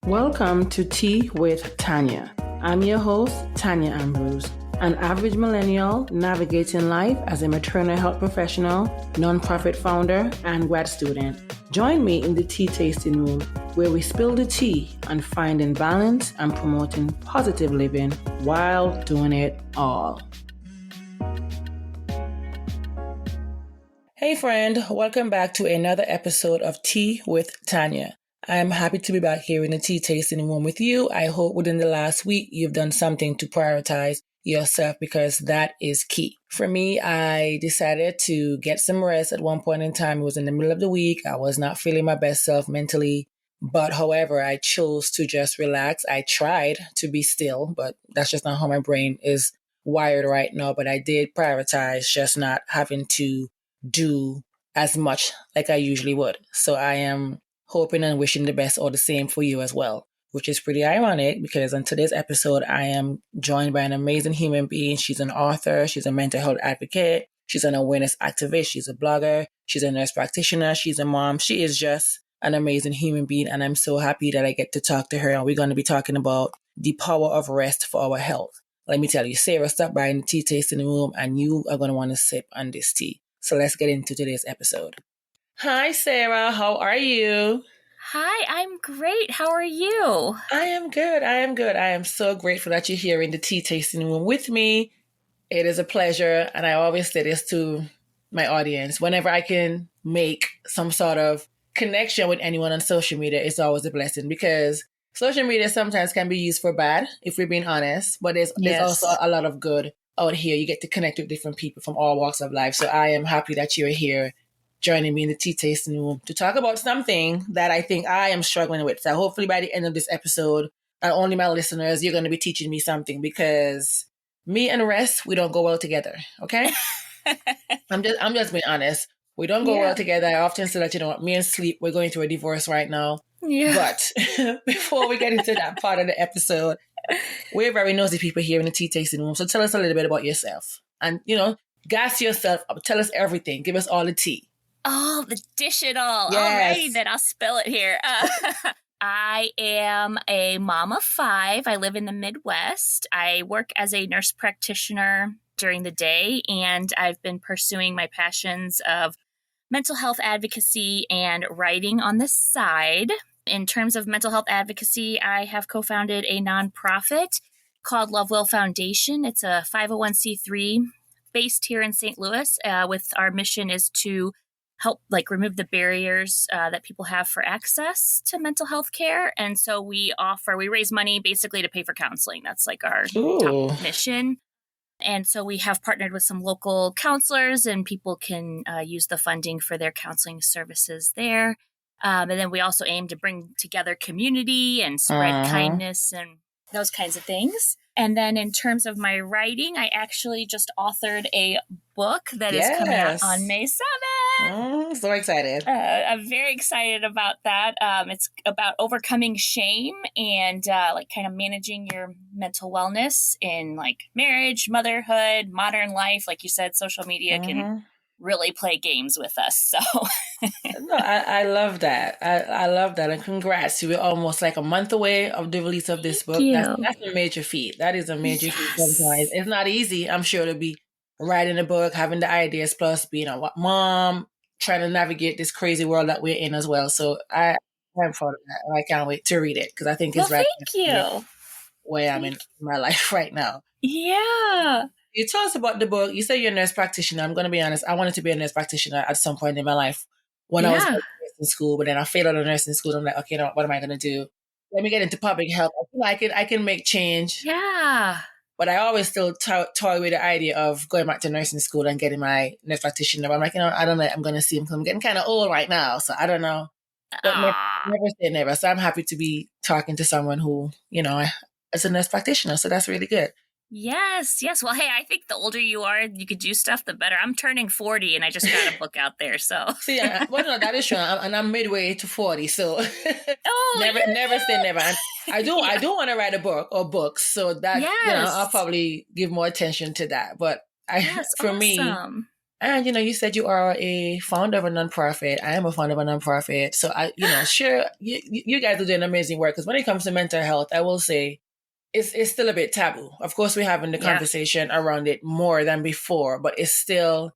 Welcome to Tea with Tanya. I'm your host, Tanya Ambrose, an average millennial navigating life as a maternal health professional, nonprofit founder, and grad student. Join me in the tea tasting room where we spill the tea on finding balance and promoting positive living while doing it all. Hey friend, welcome back to another episode of Tea with Tanya. I'm happy to be back here in the tea tasting room with you. I hope within the last week you've done something to prioritize yourself because that is key. For me, I decided to get some rest at one point in time. It was in the middle of the week. I was not feeling my best self mentally. But however, I chose to just relax. I tried to be still, but that's just not how my brain is wired right now. But I did prioritize just not having to do as much like I usually would. So I am hoping and wishing the best or the same for you as well, which is pretty ironic because on today's episode, I am joined by an amazing human being. She's an author. She's a mental health advocate. She's an awareness activist. She's a blogger. She's a nurse practitioner. She's a mom. She is just an amazing human being. And I'm so happy that I get to talk to her. And we're going to be talking about the power of rest for our health. Let me tell you, Sara stopped by in the tea tasting room and you are going to want to sip on this tea. So let's get into today's episode. Hi, Sara. How are you? Hi, I'm great. How are you? I am good. I am so grateful that you're here in the tea tasting room with me. It is a pleasure. And I always say this to my audience. Whenever I can make some sort of connection with anyone on social media, it's always a blessing because social media sometimes can be used for bad, if we're being honest. But there's also a lot of good out here. You get to connect with different people from all walks of life. So I am happy that you're here joining me in the tea tasting room to talk about something that I think I am struggling with. So hopefully by the end of this episode, not only my listeners, you're going to be teaching me something because me and rest, we don't go well together. Okay. I'm just being honest. We don't go well together. I often say that, me and sleep, we're going through a divorce right now. Yeah. But before we get into that part of the episode, we're very nosy people here in the tea tasting room. So tell us a little bit about yourself and, gas yourself up. Tell us everything. Give us all the tea. Oh, dish it all. Yes. All right, then I'll spill it here. I am a mom of 5. I live in the Midwest. I work as a nurse practitioner during the day, and I've been pursuing my passions of mental health advocacy and writing on the side. In terms of mental health advocacy, I have co-founded a nonprofit called Love Well Foundation. It's a 501c3 based here in St. Louis. With our mission is to help remove the barriers that people have for access to mental health care. And so we raise money basically to pay for counseling. That's our top mission. And so we have partnered with some local counselors and people can use the funding for their counseling services there. And then we also aim to bring together community and spread kindness and those kinds of things. And then in terms of my writing, I actually just authored a book that is coming out on May 7th. So excited. I'm very excited about that. It's about overcoming shame and kind of managing your mental wellness in marriage, motherhood, modern life. Like you said, social media can really play games with us. So no, I love that. I love that. And congrats. We're almost a month away of the release of this book. That's a major feat. That is a major feat sometimes. It's not easy, I'm sure, to be writing a book, having the ideas, plus being a mom, trying to navigate this crazy world that we're in as well. So I'm proud of that. And I can't wait to read it because I think it's right thank you. Where I'm in my life right now. Yeah. You tell us about the book. You say you're a nurse practitioner. I'm going to be honest. I wanted to be a nurse practitioner at some point in my life when I was in nursing school, but then I failed out of nursing school. I'm like, okay, now what am I going to do? Let me get into public health. I can make change. Yeah. But I always still toy with the idea of going back to nursing school and getting my nurse practitioner. But I'm like, I don't know. I'm going to see him. I'm getting kind of old right now. So I don't know. But never say never. So I'm happy to be talking to someone who, is a nurse practitioner. So that's really good. Yes. Well, hey, I think the older you are, you could do stuff, the better. I'm turning 40 and I just got a book out there, so. See, well, no, that is true. And I'm midway to 40, so never say never. And I do want to write a book or books, so that, I'll probably give more attention to that. But for me, And, you said you are a founder of a nonprofit. I am a founder of a nonprofit. So sure, you guys are doing amazing work. Because when it comes to mental health, I will say it's still a bit taboo. Of course, we're having the Yeah. conversation around it more than before, but it's still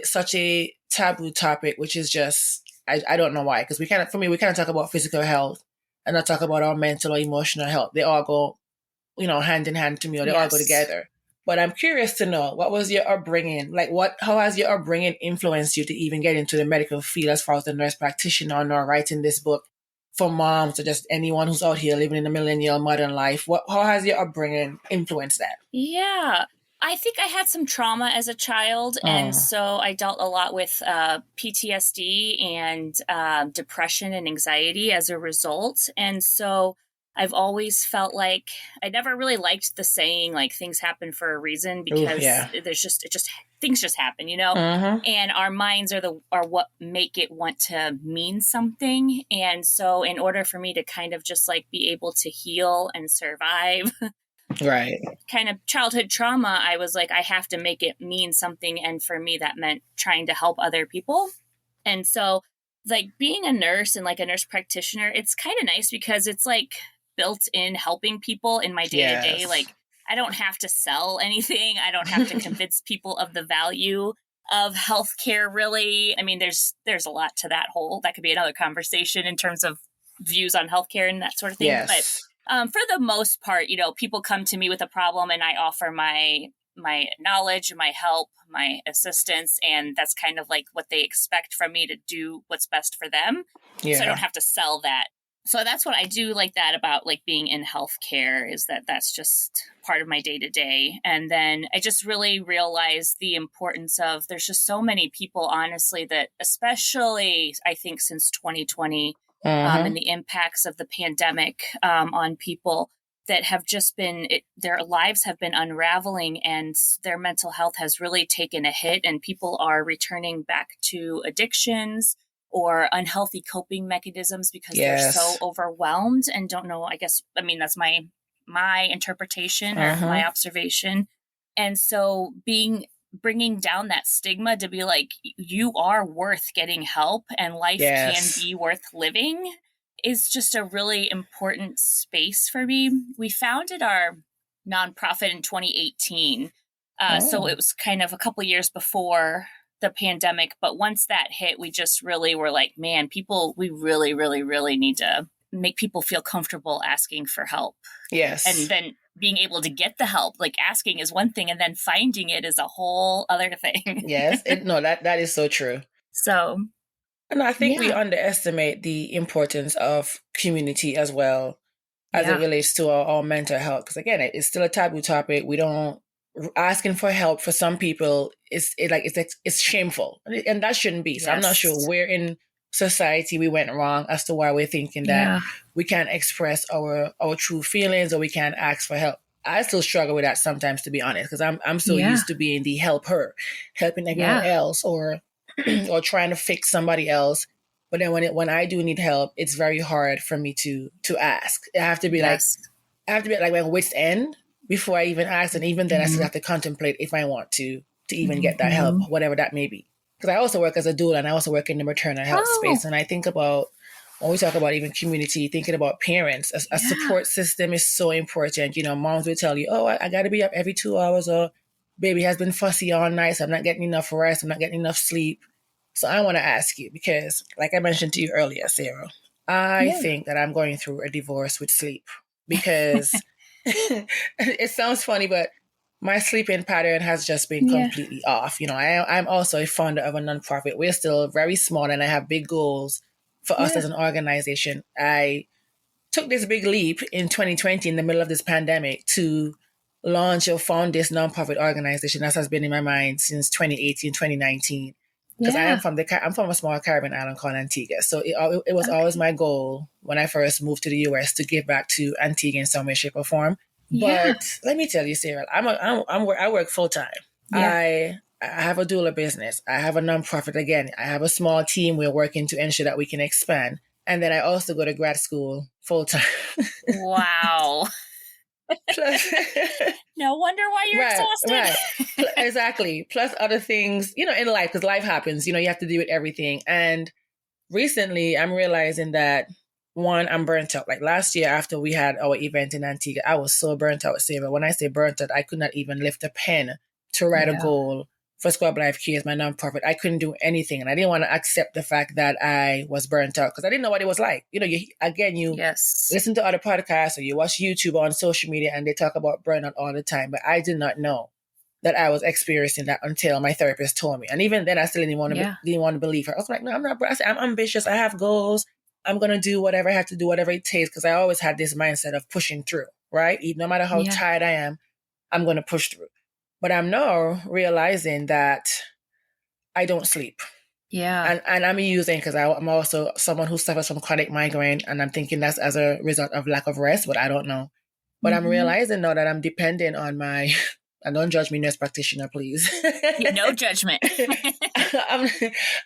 such a taboo topic, which is just, I don't know why. Because we kind of talk about physical health and not talk about our mental or emotional health. They all go, hand in hand to me, or they all go Yes. together. But I'm curious to know, what was your upbringing? Like, how has your upbringing influenced you to even get into the medical field as far as the nurse practitioner, or writing this book for moms or just anyone who's out here living in a millennial modern life? How has your upbringing influenced that? Yeah. I think I had some trauma as a child, and Oh, so I dealt a lot with PTSD and depression and anxiety as a result. And so I've always felt like I never really liked the saying like things happen for a reason, ooh, because yeah. things just happen, Mm-hmm. and our minds are what make it want to mean something. And so in order for me to kind of just like be able to heal and survive Right. kind of childhood trauma, I was like, I have to make it mean something. And for me, that meant trying to help other people. And so, like, being a nurse and like a nurse practitioner, it's kind of nice because it's like built in helping people in my day to day. Yes. Like, I don't have to sell anything, I don't have to convince people of the value of healthcare, really. I mean, there's a lot to that could be another conversation in terms of views on healthcare and that sort of thing. But Yes. for the most part, people come to me with a problem, and I offer my knowledge, my help, my assistance, and that's kind of like what they expect from me, to do what's best for them. So I don't Yeah. have to sell that. So that's what I do like that about like being in healthcare, is that that's just part of my day to day. And then I just really realized the importance of, there's just so many people, honestly, that especially I think since 2020, Mm-hmm. and the impacts of the pandemic on people, that have just their lives have been unraveling, and their mental health has really taken a hit, and people are returning back to addictions or unhealthy coping mechanisms because they're so Yes. overwhelmed and don't know, I guess, I mean, that's my interpretation or my Mm-hmm. observation. And so bringing down that stigma to be like, you are worth getting help and life can Yes. be worth living, is just a really important space for me. We founded our nonprofit in 2018. So it Oh, was kind of a couple years before the pandemic. But once that hit, we just really were like, man, we really, really, really need to make people feel comfortable asking for help. And yes. then being able to get the help, like asking is one thing, and then finding it is a whole other thing. Yes. No, that is so true. So, And I think we yeah, underestimate the importance of community as well as it yeah, relates to our mental health. Because again, it's still a taboo topic. We don't asking for help for some people it's shameful, and that shouldn't be. So I'm not sure yes, where in society we went wrong as to why we're thinking that yeah, we can't express our true feelings, or we can't ask for help. I still struggle with that sometimes, to be honest, because I'm so yeah, used to being the helper, helping everyone yeah, else, or or trying to fix somebody else. But then when I do need help, it's very hard for me to ask. yes. I have to be at like my wit's end before I even ask, and even then I still Mm-hmm. have to contemplate if I want to even get that help, Mm-hmm. whatever that may be. Because I also work as a doula, and I also work in the maternal health Oh, space, and I think about, when we talk about even community, thinking about parents, a yeah. support system is so important. Moms will tell you, "Oh, I got to be up every 2 hours," or "Baby has been fussy all night, so I'm not getting enough rest, I'm not getting enough sleep." So I want to ask you, because, like I mentioned to you earlier, Sarah, I Yeah. think that I'm going through a divorce with sleep, because it sounds funny, but my sleeping pattern has just been Yeah. completely off. I'm also a founder of a nonprofit. We're still very small, and I have big goals for us Yeah. as an organization. I took this big leap in 2020 in the middle of this pandemic to launch or found this nonprofit organization that has been in my mind since 2018, 2019. Because Yeah. I'm from a small Caribbean island called Antigua, so it was always Okay. my goal when I first moved to the U.S. to give back to Antigua in some way, shape, or form. Yeah. But let me tell you, Sarah, I work full time. Yeah. I have a doula business. I have a nonprofit again. I have a small team. We're working to ensure that we can expand. And then I also go to grad school full time. Wow. Plus, No wonder why you're right, right. exhausted. Exactly. Plus other things, in life, because life happens, you have to deal with everything. And recently I'm realizing that one, I'm burnt out. Like last year after we had our event in Antigua, I was so burnt out, Sarah. When I say burnt out, I could not even lift a pen to write a Yeah. goal for Squad Life Cares, my nonprofit. I couldn't do anything. And I didn't want to accept the fact that I was burnt out because I didn't know what it was like. You Yes. listen to other podcasts or you watch YouTube on social media and they talk about burnout all the time. But I did not know that I was experiencing that until my therapist told me. And even then, I still didn't want to believe her. I was like, no, I'm not. I said, I'm ambitious. I have goals. I'm going to do whatever I have to do, whatever it takes. Because I always had this mindset of pushing through, right? No matter how tired I am, I'm going to push through. But I'm now realizing that I don't sleep. Yeah. And I'm using, because I'm also someone who suffers from chronic migraine. And I'm thinking that's as a result of lack of rest, but I don't know. But I'm realizing now that I'm dependent on my, and don't judge me, nurse practitioner, please. No judgment.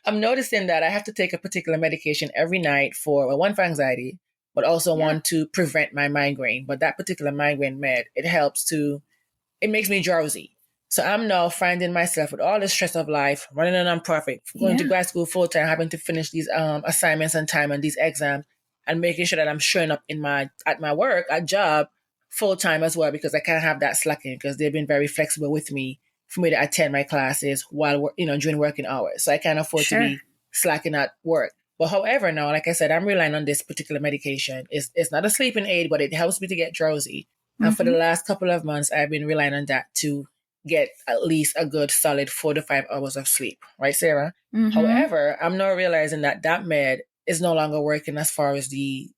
I'm noticing that I have to take a particular medication every night for, one, for anxiety, but also one to prevent my migraine. But that particular migraine med, it makes me drowsy. So I'm now finding myself with all the stress of life, running a nonprofit, going to grad school full time, having to finish these assignments on time and these exams, and making sure that I'm showing up at my work, at job, full time as well, because I can't have that slacking because they've been very flexible with me for me to attend my classes while during working hours. So I can't afford to be slacking at work. But however, now, like I said, I'm relying on this particular medication. It's not a sleeping aid, but it helps me to get drowsy. And for the last couple of months, I've been relying on that to get at least a good solid 4 to 5 hours of sleep. Right, Sarah? However, I'm now realizing that med is no longer working as far as the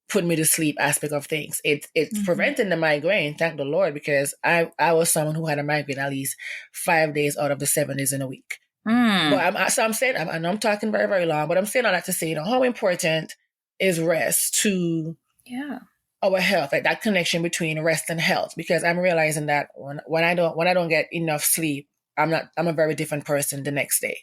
put me to sleep aspect of things. It's preventing the migraine, thank the Lord, because I was someone who had a migraine at least 5 days out of the 7 days in a week. But I'm saying, I'm talking very, very long, but I'm saying all that to say, how important is rest to our health, like that connection between rest and health, because I'm realizing that when I don't get enough sleep, I'm a very different person the next day.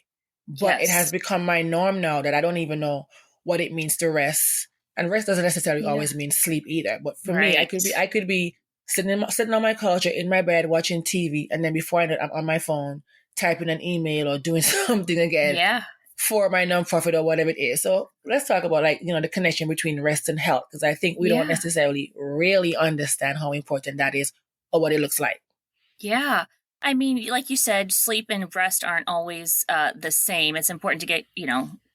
But it has become my norm now that I don't even know what it means to rest. And rest doesn't necessarily always mean sleep either. But for me, I could be sitting on my couch or in my bed watching TV, and then before I know it, I'm on my phone typing an email or doing something again for my nonprofit or whatever it is. So let's talk about the connection between rest and health, because I think we don't necessarily really understand how important that is or what it looks like. Yeah. I mean, like you said, sleep and rest aren't always the same. It's important to get,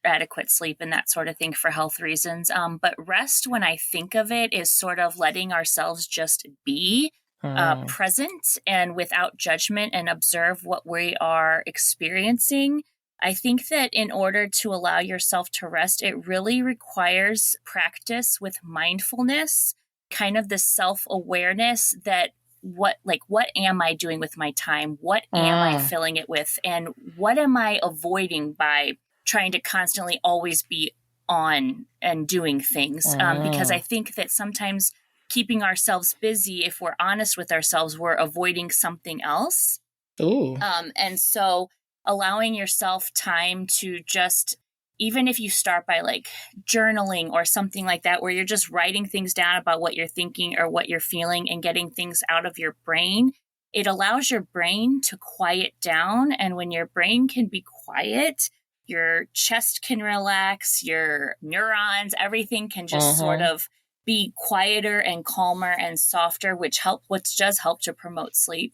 adequate sleep and that sort of thing for health reasons. But rest, when I think of it, is sort of letting ourselves just be present and without judgment and observe what we are experiencing. I think that in order to allow yourself to rest, it really requires practice with mindfulness, kind of the self-awareness that what am I doing with my time? What am I filling it with? And what am I avoiding by trying to constantly always be on and doing things? Because I think that sometimes keeping ourselves busy, if we're honest with ourselves, we're avoiding something else. And so allowing yourself time to just, even if you start by journaling or something like that, where you're just writing things down about what you're thinking or what you're feeling and getting things out of your brain, it allows your brain to quiet down. And when your brain can be quiet, your chest can relax, your neurons, everything can just sort of be quieter and calmer and softer, which does help to promote sleep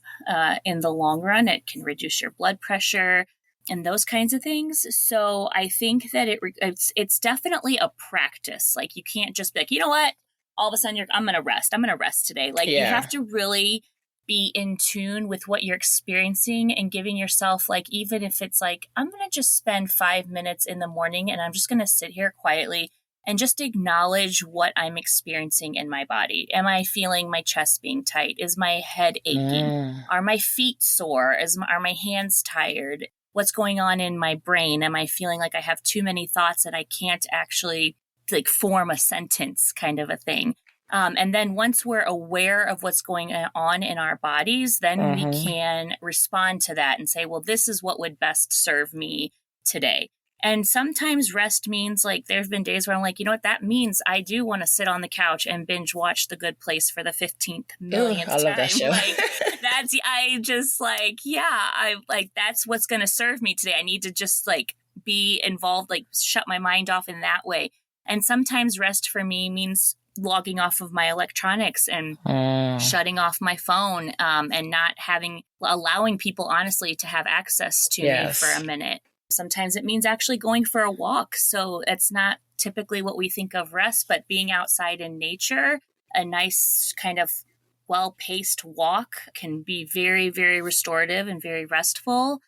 in the long run. It can reduce your blood pressure and those kinds of things. So I think that it's definitely a practice. You can't just be like, you know what, all of a sudden I'm going to rest. I'm going to rest today. You have to really be in tune with what you're experiencing and giving yourself, even if it's I'm going to just spend 5 minutes in the morning and I'm just going to sit here quietly and just acknowledge what I'm experiencing in my body. Am I feeling my chest being tight? Is my head aching? Are my feet sore? Are my hands tired? What's going on in my brain? Am I feeling like I have too many thoughts and I can't actually form a sentence, kind of a thing? And then once we're aware of what's going on in our bodies, then we can respond to that and say, well, this is what would best serve me today. And sometimes rest means like there've been days where I'm like, you know what, that means I do want to sit on the couch and binge watch The Good Place for the 15th millionth I love time. that show. Like I just like, I like, that's what's going to serve me today. I need to just like be involved, like shut my mind off in that way. And sometimes rest for me means logging off of my electronics and shutting off my phone, and not allowing people honestly to have access to me for a minute. Sometimes it means actually going for a walk. So it's not typically what we think of rest, but being outside in nature, a nice kind of well-paced walk can be very, very restorative and very restful.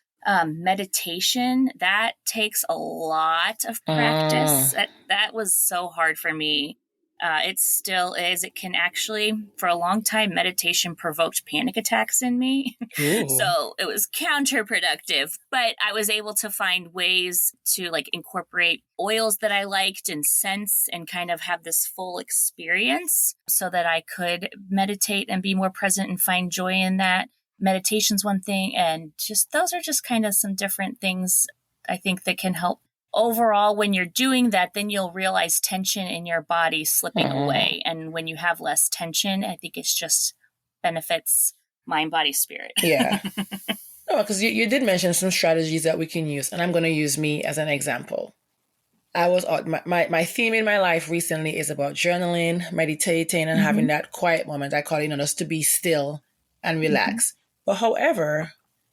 Meditation, that takes a lot of practice. That was so hard for me. It still is. It can actually, for a long time, meditation provoked panic attacks in me. So it was counterproductive, but I was able to find ways to like incorporate oils that I liked and scents and kind of have this full experience so that I could meditate and be more present and find joy in that. Meditation's one thing. And just those are just kind of some different things I think that can help. Overall, when you're doing that, then you'll realize tension in your body slipping away. And when you have less tension, I think it's just benefits mind, body, spirit. Yeah. No, because you did mention some strategies that we can use. And I'm going to use me as an example. My theme in my life recently is about journaling, meditating, and having that quiet moment. I call it, just to be still and relax. But however,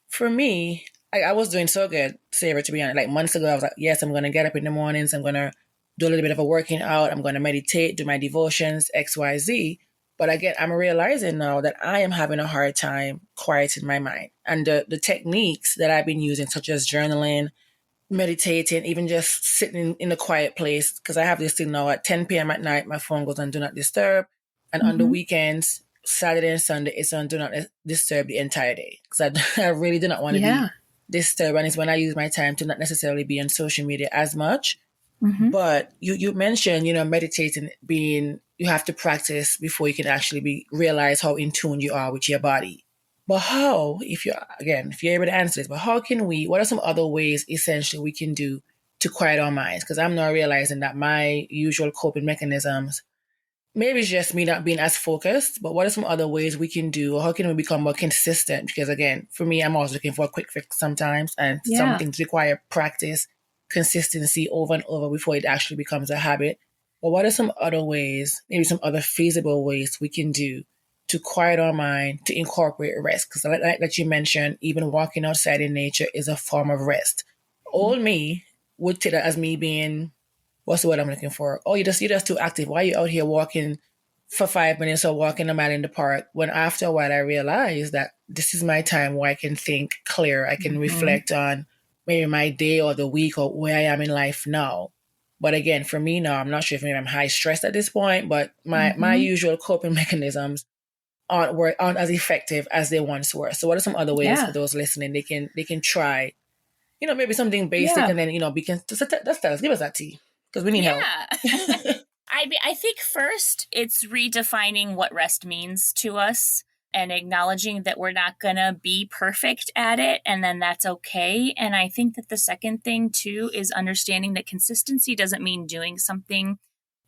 for me, I was doing so good, Sarah, to be honest. Like months ago, I was like, yes, I'm going to get up in the mornings. I'm going to do a little bit of a working out. I'm going to meditate, do my devotions, X, Y, Z. But again, I'm realizing now that I am having a hard time quieting my mind. And the techniques that I've been using, such as journaling, meditating, even just sitting in a quiet place, because I have this thing now at 10 p.m. at night, my phone goes on Do Not Disturb. And on the weekends, Saturday and Sunday, it's on Do Not Disturb the entire day. Because I really do not want to be disturbed. And it's when I use my time to not necessarily be on social media as much. But you mentioned, meditating being, you have to practice before you can actually realize how in tune you are with your body. But how, if you're able to answer this, but what are some other ways essentially we can do to quiet our minds? Because I'm now realizing that my usual coping mechanisms, maybe it's just me not being as focused, but what are some other ways we can do, or how can we become more consistent? Because again, for me, I'm always looking for a quick fix sometimes, and some things require practice, consistency over and over before it actually becomes a habit. But what are some other ways, maybe some other feasible ways we can do to quiet our mind, to incorporate rest? Because like that you mentioned, even walking outside in nature is a form of rest. Old me would take that as me being, what's the word I'm looking for? Oh, you're just too active. Why are you out here walking for 5 minutes or walking a mile in the park? When after a while I realized that this is my time where I can think clear. I can reflect on maybe my day or the week or where I am in life now. But again, for me now, I'm not sure if maybe I'm high stressed at this point, but my usual coping mechanisms aren't as effective as they once were. So what are some other ways for those listening they can try, maybe something basic, and then, we can just tell us, give us that tea, because we need help. I think first it's redefining what rest means to us and acknowledging that we're not going to be perfect at it, and then that's okay. And I think that the second thing too is understanding that consistency doesn't mean doing something.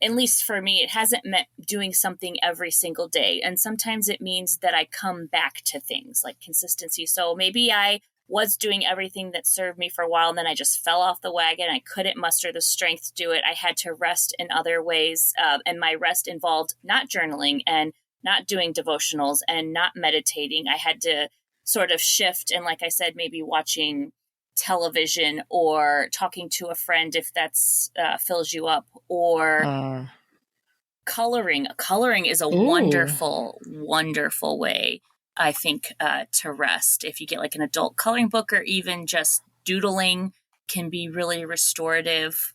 At least for me, it hasn't meant doing something every single day. And sometimes it means that I come back to things like consistency. So maybe I was doing everything that served me for a while, and then I just fell off the wagon. I couldn't muster the strength to do it. I had to rest in other ways. And my rest involved not journaling and not doing devotionals and not meditating. I had to sort of shift. And like I said, maybe watching television or talking to a friend if that's fills you up, or coloring. Coloring is a wonderful way, I think, to rest. If you get like an adult coloring book, or even just doodling, can be really restorative.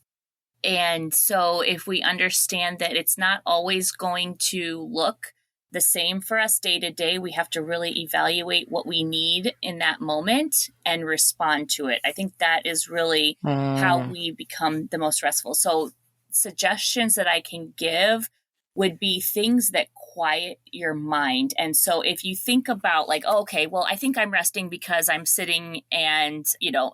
And so if we understand that it's not always going to look the same for us day to day, we have to really evaluate what we need in that moment and respond to it. I think that is really how we become the most restful. So suggestions that I can give would be things that quiet your mind. And so if you think about like, oh, okay, well, I think I'm resting because I'm sitting and,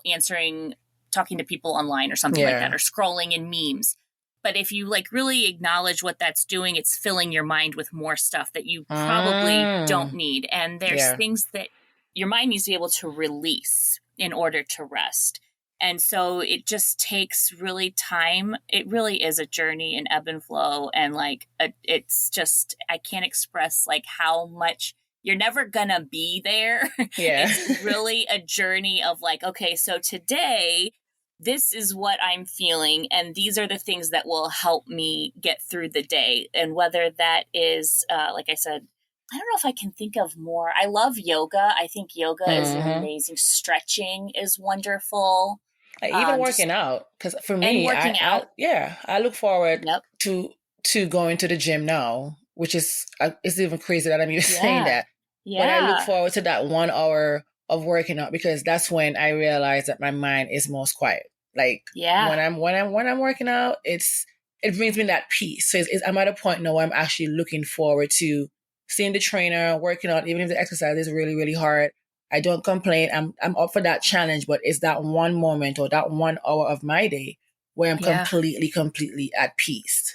answering talking to people online or something like that, or scrolling in memes. But if you like really acknowledge what that's doing, it's filling your mind with more stuff that you probably don't need. And there's things that your mind needs to be able to release in order to rest. And so it just takes really time. It really is a journey in ebb and flow. And like, it's just, I can't express like how much you're never gonna be there. Yeah. It's really a journey of like, okay, so today, this is what I'm feeling, and these are the things that will help me get through the day. And whether that is, like I said, I don't know if I can think of more. I love yoga. I think yoga is amazing. Stretching is wonderful. Even working out, because for me, I look forward to going to the gym now, which is it's even crazy that I'm even saying that. Yeah. But I look forward to that 1 hour of working out, because that's when I realize that my mind is most quiet. Like when I'm working out, it brings me that peace. So I'm at a point now where I'm actually looking forward to seeing the trainer, working out, even if the exercise is really, really hard. I don't complain. I'm up for that challenge, but it's that one moment or that 1 hour of my day where I'm completely at peace.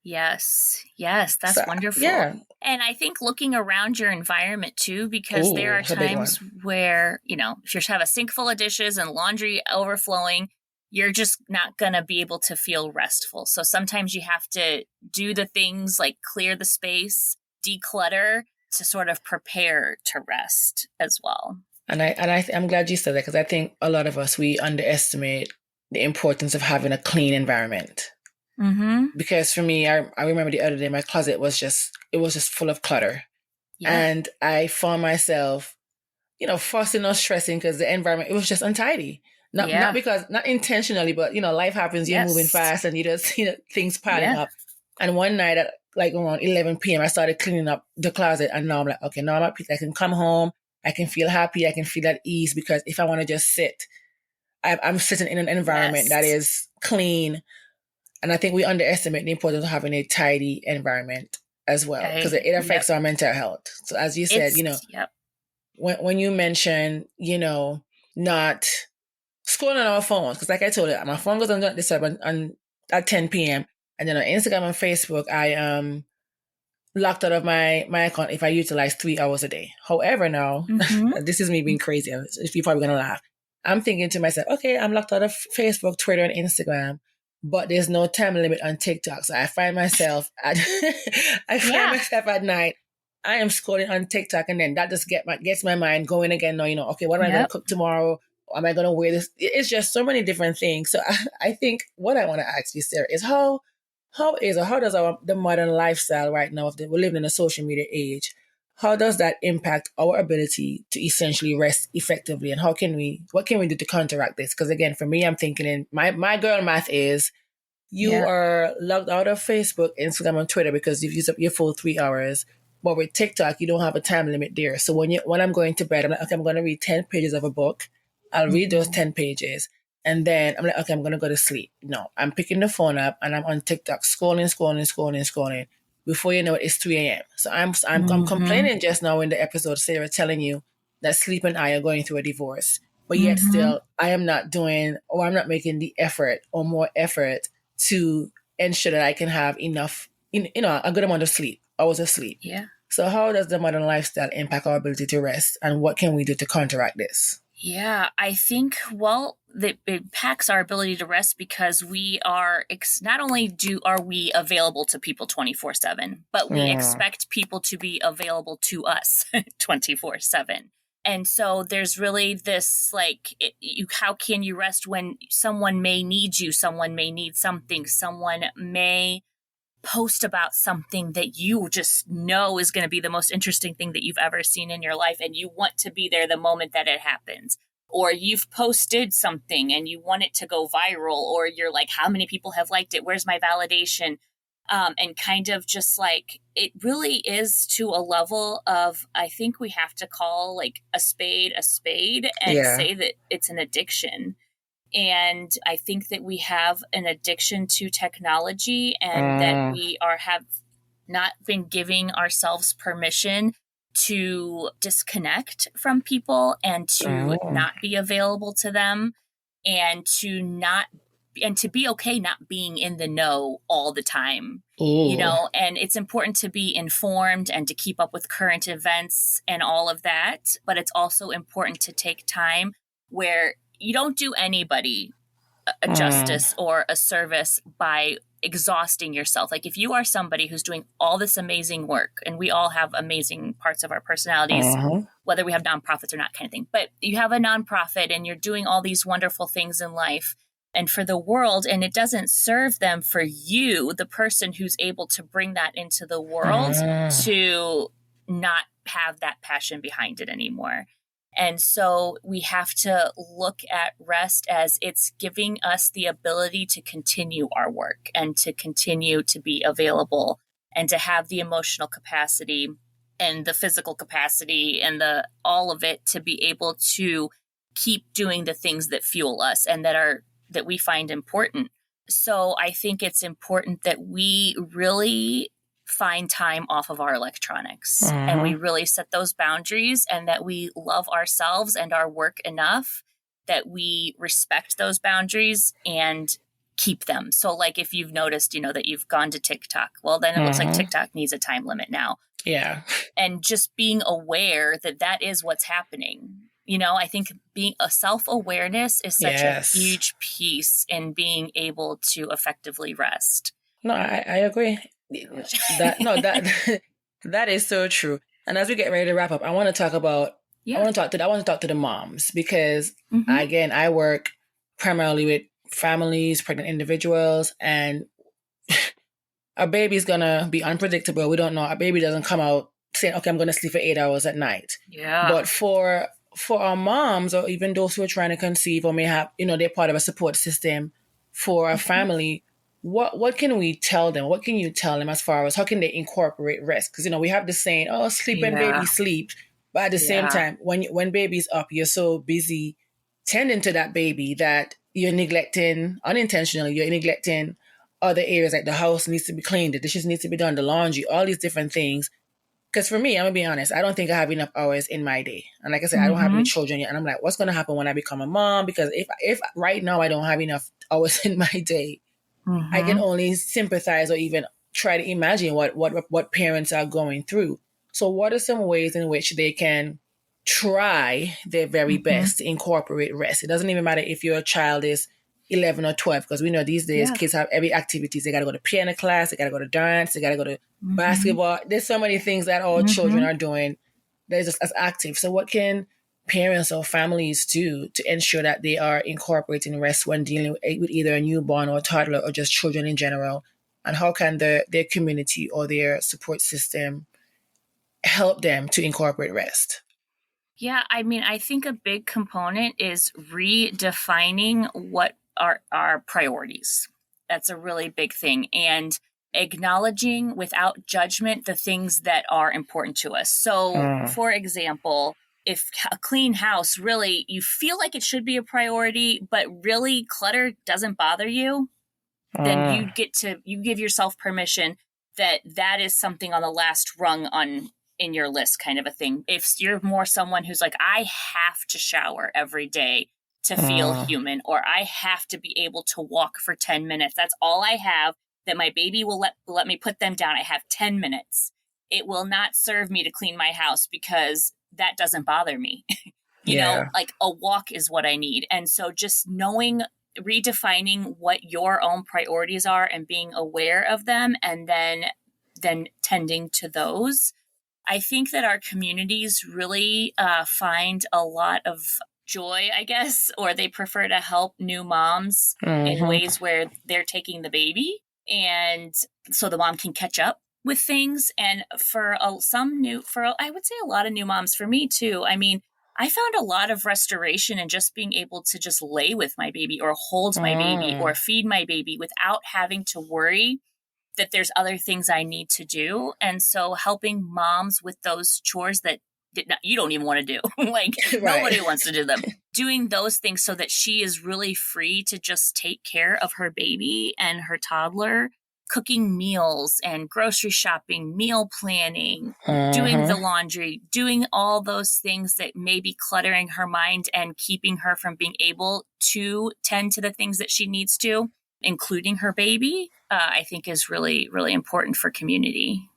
Yes, that's wonderful. Yeah. And I think looking around your environment too, because there are times where, if you have a sink full of dishes and laundry overflowing, you're just not going to be able to feel restful. So sometimes you have to do the things like clear the space, declutter to sort of prepare to rest as well. And I'm glad you said that, because I think a lot of us, we underestimate the importance of having a clean environment. Mm-hmm. Because for me, I remember the other day, my closet was just full of clutter. Yeah. And I found myself, fussing or stressing because the environment, it was just untidy. Not intentionally, but, life happens, you're moving fast and you just, things piling up. And one night at like around 11 p.m., I started cleaning up the closet, and now I'm like, okay, now I'm at peace. I can come home. I can feel happy. I can feel at ease, because if I want to just sit, I'm sitting in an environment that is clean. And I think we underestimate the importance of having a tidy environment as well, because it affects our mental health. So as you said, when you mention, not scrolling on our phones, because like I told you, my phone goes on Don't Disturb at 10 p.m. And then on Instagram and Facebook, I am locked out of my account if I utilize 3 hours a day. However, now, this is me being crazy. You're probably going to laugh. I'm thinking to myself, okay, I'm locked out of Facebook, Twitter, and Instagram, but there's no time limit on TikTok. So I find myself at night, I am scrolling on TikTok, and then that just gets my mind going again. Now, okay, what am I going to cook tomorrow? Am I going to wear this? It's just so many different things. So I think what I want to ask you, Sarah, is how does the modern lifestyle right now, we're living in a social media age, how does that impact our ability to essentially rest effectively? And what can we do to counteract this? Because again, for me, I'm thinking my girl math is you are logged out of Facebook, Instagram, and Twitter because you've used up your full 3 hours. But with TikTok, you don't have a time limit there. So when I'm going to bed, I'm like, okay, I'm going to read 10 pages of a book. I'll read those 10 pages. And then I'm like, okay, I'm going to go to sleep. No, I'm picking the phone up and I'm on TikTok, scrolling. Before you know it, it's 3 a.m. So I'm complaining just now in the episode, Sarah, telling you that sleep and I are going through a divorce. But yet still, I'm not making the effort or more effort to ensure that I can have enough, a good amount of sleep, hours of sleep. Yeah. So how does the modern lifestyle impact our ability to rest, and what can we do to counteract this? Yeah, I think, it impacts our ability to rest because we are, not only are we available to people 24/7, but we expect people to be available to us 24/7. And so there's really this, how can you rest when someone may need you, someone may need something, someone may post about something that you just know is going to be the most interesting thing that you've ever seen in your life, and you want to be there the moment that it happens. Or you've posted something and you want it to go viral, or you're like, how many people have liked it? Where's my validation? And kind of just it really is to a level of, I think we have to call a spade and say that it's an addiction. And I think that we have an addiction to technology, and that we have not been giving ourselves permission to disconnect from people and to not be available to them. and to be okay not being in the know all the time. Ooh. And it's important to be informed and to keep up with current events and all of that. But it's also important to take time where you don't do anybody a justice or a service by exhausting yourself. Like if you are somebody who's doing all this amazing work, and we all have amazing parts of our personalities, whether we have nonprofits or not kind of thing, but you have a nonprofit and you're doing all these wonderful things in life and for the world, and it doesn't serve them for you, the person who's able to bring that into the world, to not have that passion behind it anymore. And so we have to look at rest as it's giving us the ability to continue our work and to continue to be available and to have the emotional capacity and the physical capacity and all of it to be able to keep doing the things that fuel us and that we find important. So I think it's important that we really find time off of our electronics and we really set those boundaries, and that we love ourselves and our work enough that we respect those boundaries and keep them. So like if you've noticed, that you've gone to TikTok, well, then it looks like TikTok needs a time limit now. Yeah. And just being aware that is what's happening. I think being a self-awareness is such a huge piece in being able to effectively rest. No, I agree. That is so true. And as we get ready to wrap up, I want to talk about I want to talk to the moms, because again, I work primarily with families, pregnant individuals, and a baby's gonna be unpredictable. We don't know. A baby doesn't come out saying, "Okay, I'm gonna sleep for 8 hours at night." Yeah. But for our moms, or even those who are trying to conceive, or may have, they're part of a support system for a family, what can we tell them? What can you tell them as far as how can they incorporate rest? Because, we have this saying, "Oh, sleep when baby sleep." But at the same time, when baby's up, you're so busy tending to that baby that you're neglecting, unintentionally, you're neglecting other areas, like the house needs to be cleaned, the dishes need to be done, the laundry, all these different things. Because for me, I'm going to be honest, I don't think I have enough hours in my day. And like I said, I don't have any children yet. And I'm like, what's going to happen when I become a mom? Because if right now I don't have enough hours in my day, I can only sympathize or even try to imagine what parents are going through. So what are some ways in which they can try their very best to incorporate rest? It doesn't even matter if your child is 11 or 12, because we know these days kids have every activities. They got to go to piano class, they got to go to dance, they got to go to basketball. There's so many things that all children are doing that is just as active. So what can parents or families do to ensure that they are incorporating rest when dealing with either a newborn or a toddler or just children in general? And how can their community or their support system help them to incorporate rest? Yeah, I think a big component is redefining what are our priorities. That's a really big thing. And acknowledging without judgment the things that are important to us. So, for example, if a clean house, really, you feel like it should be a priority, but really clutter doesn't bother you, then you give yourself permission that is something on the last rung in your list, kind of a thing. If you're more someone who's like, I have to shower every day to feel human, or I have to be able to walk for 10 minutes. That's all I have, that my baby will let me put them down. I have 10 minutes. It will not serve me to clean my house because that doesn't bother me. You know, like a walk is what I need. And so just redefining what your own priorities are and being aware of them, and then tending to those. I think that our communities really find a lot of joy, I guess, or they prefer to help new moms in ways where they're taking the baby, and so the mom can catch up with things. And for I would say a lot of new moms, for me too, I found a lot of restoration in just being able to just lay with my baby or hold my baby or feed my baby without having to worry that there's other things I need to do. And so helping moms with those chores that you don't even want to do, like nobody wants to do them, doing those things so that she is really free to just take care of her baby and her toddler cooking meals and grocery shopping, meal planning, doing the Uh-huh. laundry, doing all those things that may be cluttering her mind and keeping her from being able to tend to the things that she needs to, including her baby, I think is really, really important for community.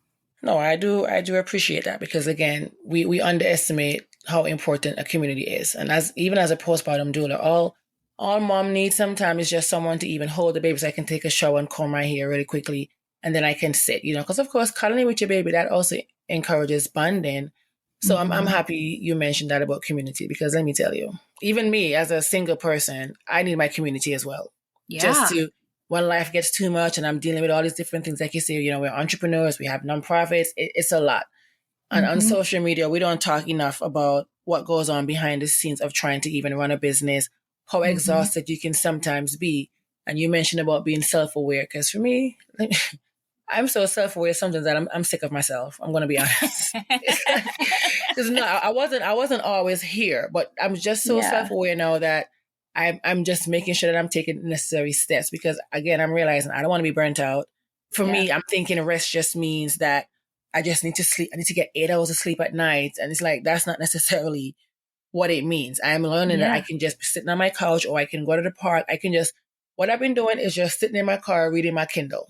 No, I do appreciate that because again, we underestimate how important a community is. And as even as a postpartum doula, all mom needs sometimes is just someone to even hold the baby so I can take a shower and comb my hair really quickly and then I can sit, because of course cuddling with your baby, that also encourages bonding. So I'm Mm-hmm. happy you mentioned that about community because let me tell you, even me as a single person, I need my community as well. Just Yeah. to when life gets too much and I'm dealing with all these different things, like you say, we're entrepreneurs, we have nonprofits, it's a lot. And on Mm-hmm. social media, we don't talk enough about what goes on behind the scenes of trying to even run a business, how Mm-hmm. exhausted you can sometimes be. And you mentioned about being self aware, because for me, I'm so self aware sometimes that I'm sick of myself. I'm going to be honest. Because no, I wasn't always here, but I'm just so Yeah. self aware now that I'm just making sure that I'm taking necessary steps because again, I'm realizing I don't want to be burnt out. For Yeah. me, I'm thinking rest just means that I just need to sleep. I need to get 8 hours of sleep at night. And it's like, that's not necessarily what it means. I'm learning that I Yeah. can just be sitting on my couch or I can go to the park. What I've been doing is just sitting in my car reading my Kindle.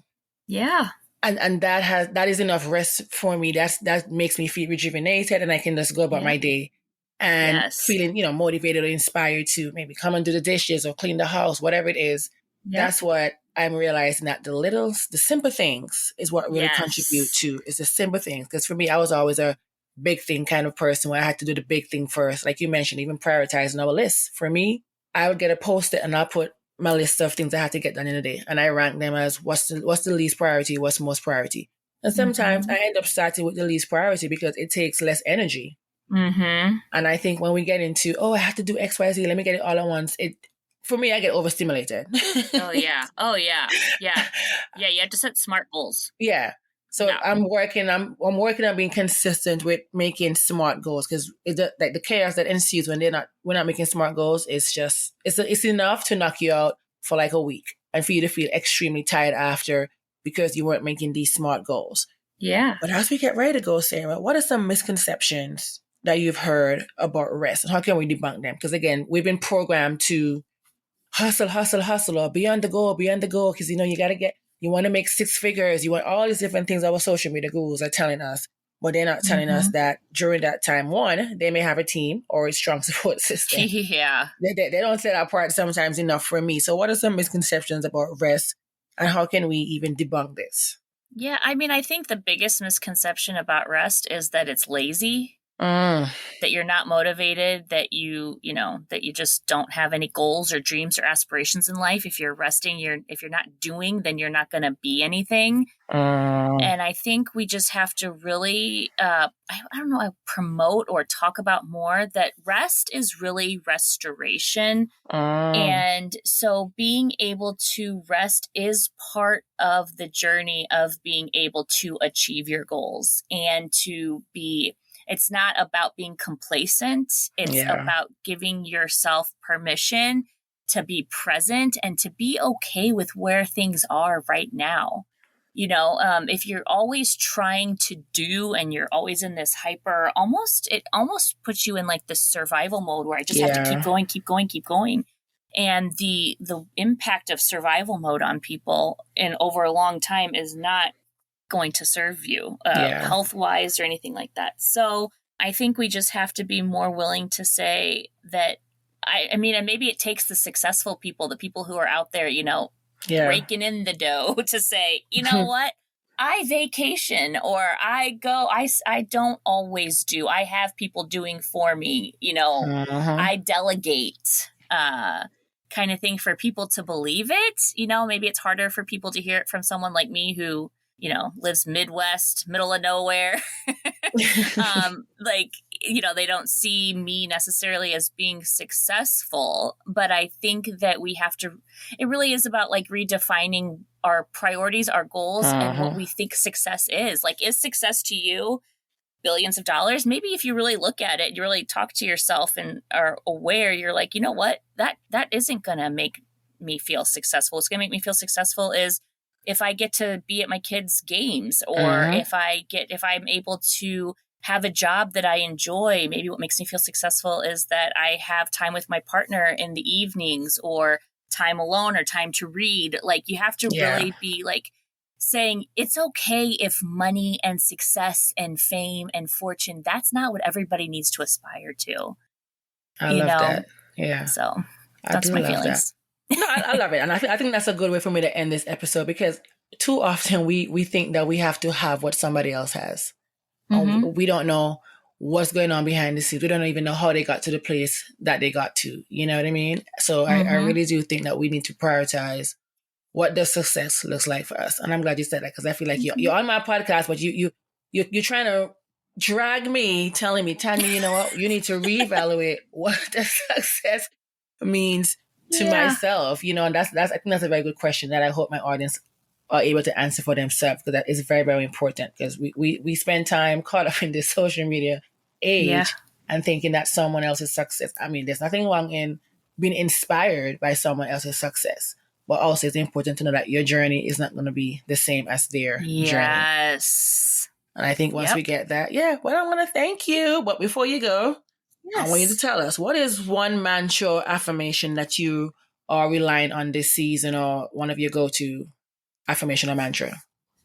Yeah. And that is enough rest for me. That makes me feel rejuvenated and I can just go about Yeah. my day and Yes. feeling, motivated or inspired to maybe come and do the dishes or clean the house, whatever it is. Yep. That's what I'm realizing that the simple things is what really contribute Yes. to is the simple things. Because for me, I was always a big thing kind of person where I had to do the big thing first. Like you mentioned, even prioritizing our list. For me, I would get a post-it and I'll put my list of things I had to get done in a day. And I rank them as what's the least priority, what's the most priority. And sometimes Mm-hmm. I end up starting with the least priority because it takes less energy. Mm-hmm. And I think when we get into, oh, I have to do XYZ, let me get it all at once, for me, I get overstimulated. Oh yeah. Oh yeah. Yeah. Yeah. You have to set smart goals. Yeah. So Yeah. I'm working on being consistent with making smart goals because like the chaos that ensues when we're not making smart goals is just it's enough to knock you out for like a week and for you to feel extremely tired after because you weren't making these smart goals. Yeah. But as we get ready to go, Sarah, what are some misconceptions that you've heard about rest and how can we debunk them? Because again, we've been programmed to hustle, hustle, hustle, or beyond the goal, because you want to make six figures, you want all these different things our social media gurus are telling us, but they're not telling us Mm-hmm. that during that time, one, they may have a team or a strong support system. Yeah. They don't set that part sometimes enough for me. So, what are some misconceptions about rest, and how can we even debunk this? Yeah. I mean, I think the biggest misconception about rest is that it's lazy, Mm, that you're not motivated, that that you just don't have any goals or dreams or aspirations in life. If you're resting, if you're not doing, then you're not going to be anything. mm, And I think we just have to really, I don't know, promote or talk about more that rest is really restoration. mm, And so being able to rest is part of the journey of being able to achieve your goals and it's not about being complacent. It's yeah, about giving yourself permission to be present and to be okay with where things are right now. If you're always trying to do and you're always in this it almost puts you in like this survival mode where I just have to keep yeah, going, keep going, keep going. And the impact of survival mode on people in over a long time is not going to serve you yeah, health wise or anything like that. So I think we just have to be more willing to say that. I mean, and maybe it takes the successful people, the people who are out there, yeah. raking in the dough to say, you know what? I vacation or I don't always do. I have people doing for me, Uh-huh. I delegate, kind of thing for people to believe it. Maybe it's harder for people to hear it from someone like me who, lives Midwest, middle of nowhere. Like, they don't see me necessarily as being successful, but I think that it really is about like redefining our priorities, our goals, and what Uh-huh. we think success is. Like, is success to you billions of dollars? Maybe if you really look at it, you really talk to yourself and are aware, you're like, you know what, that isn't going to make me feel successful. What's going to make me feel successful is if I get to be at my kids' games, or if I'm able to have a job that I enjoy. Maybe what makes me feel successful is that I have time with my partner in the evenings, or time alone, or time to read. Like, you have to really be like saying it's okay if money and success and fame and fortune, that's not what everybody needs to aspire to. I love that. Yeah. So I that's do my love feelings. That. No, I love it. And I think that's a good way for me to end this episode, because too often we think that we have to have what somebody else has. We don't know what's going on behind the scenes. We don't even know how they got to the place that they got to. You know what I mean? So I really do think that we need to prioritize what does success looks like for us. And I'm glad you said that, because I feel like you're on my podcast, but you're trying to drag me, telling me, Tanya, you know what? You need to reevaluate what the success means to myself. You know, and that's I think that's a very good question that I hope my audience are able to answer for themselves, because that is very, very important, because we spend time caught up in this social media age and thinking that someone else's success. I mean, there's nothing wrong in being inspired by someone else's success, but also it's important to know that your journey is not going to be the same as their journey. Yes. And I think once we get that, I want to thank you. But before you go, I want you to tell us, what is one mantra or affirmation that you are relying on this season, or one of your go-to affirmation or mantra?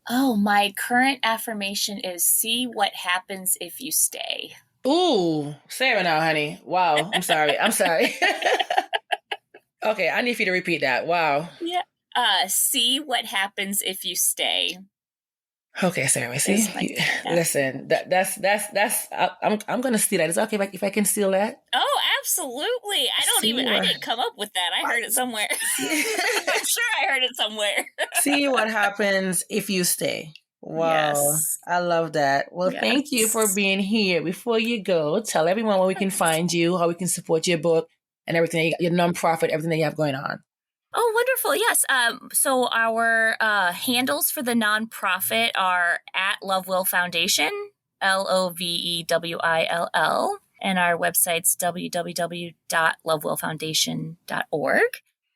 Oh, my current affirmation is see what happens if you stay. Ooh, Sarah now, honey. Wow. I'm sorry. Okay, I need you to repeat that. Wow. Yeah. See what happens if you stay. Okay, Sarah. See, listen. That's. I'm gonna steal that. Is it okay if I can steal that? Oh, absolutely. I didn't come up with that. I heard it somewhere. I'm sure I heard it somewhere. See what happens if you stay. Wow. Yes. I love that. Well, thank you for being here. Before you go, tell everyone where we can find you, how we can support your book and everything, your nonprofit, everything that you have going on. Oh, wonderful. Yes. So our handles for the nonprofit are at Lovewill Foundation, LOVEWILL, and our website's www.lovewillfoundation.org.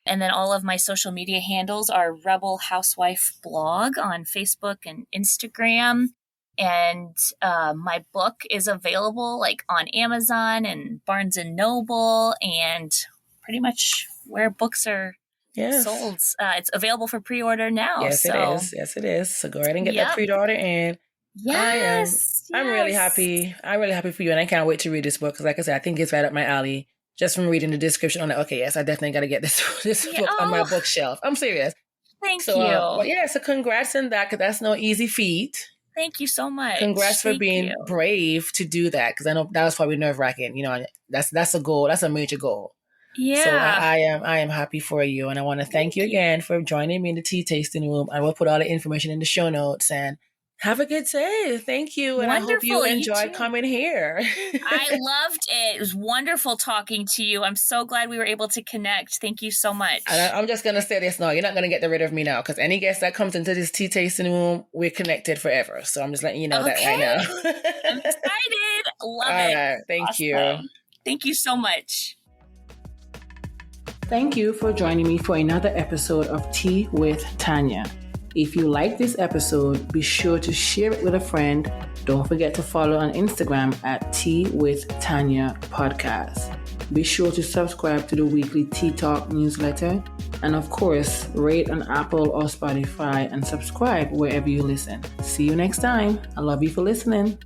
And then all of my social media handles are Rebel Housewife blog on Facebook and Instagram. And my book is available like on Amazon and Barnes and Noble, and pretty much where books are sold. It's available for pre-order now. Yes, it is. Yes, it is. So go ahead and get that pre-order in. Yes. I'm really happy. I'm really happy for you, and I can't wait to read this book, because like I said, I think it's right up my alley. Just from reading the description, I'm like, okay, yes, I definitely got to get this book on my bookshelf. I'm serious. Thank you. So congrats on that, because that's no easy feat. Thank you so much. Congrats for being brave to do that, because I know that was probably nerve-wracking. You know, that's a goal. That's a major goal. Yeah. So I am happy for you, and I want to thank you again for joining me in the tea tasting room. I will put all the information in the show notes, and have a good day. Thank you. And wonderful. I hope you enjoyed coming here. I loved it. It was wonderful talking to you. I'm so glad we were able to connect. Thank you so much. And I'm just going to say this now. You're not going to get rid of me now, because any guest that comes into this tea tasting room, we're connected forever. So I'm just letting you know that right now. I'm excited. Love it. All right. Thank you. Thank you so much. Thank you for joining me for another episode of Tea with Tanya. If you like this episode, be sure to share it with a friend. Don't forget to follow on Instagram at Tea with Tanya Podcast. Be sure to subscribe to the weekly Tea Talk newsletter. And of course, rate on Apple or Spotify and subscribe wherever you listen. See you next time. I love you for listening.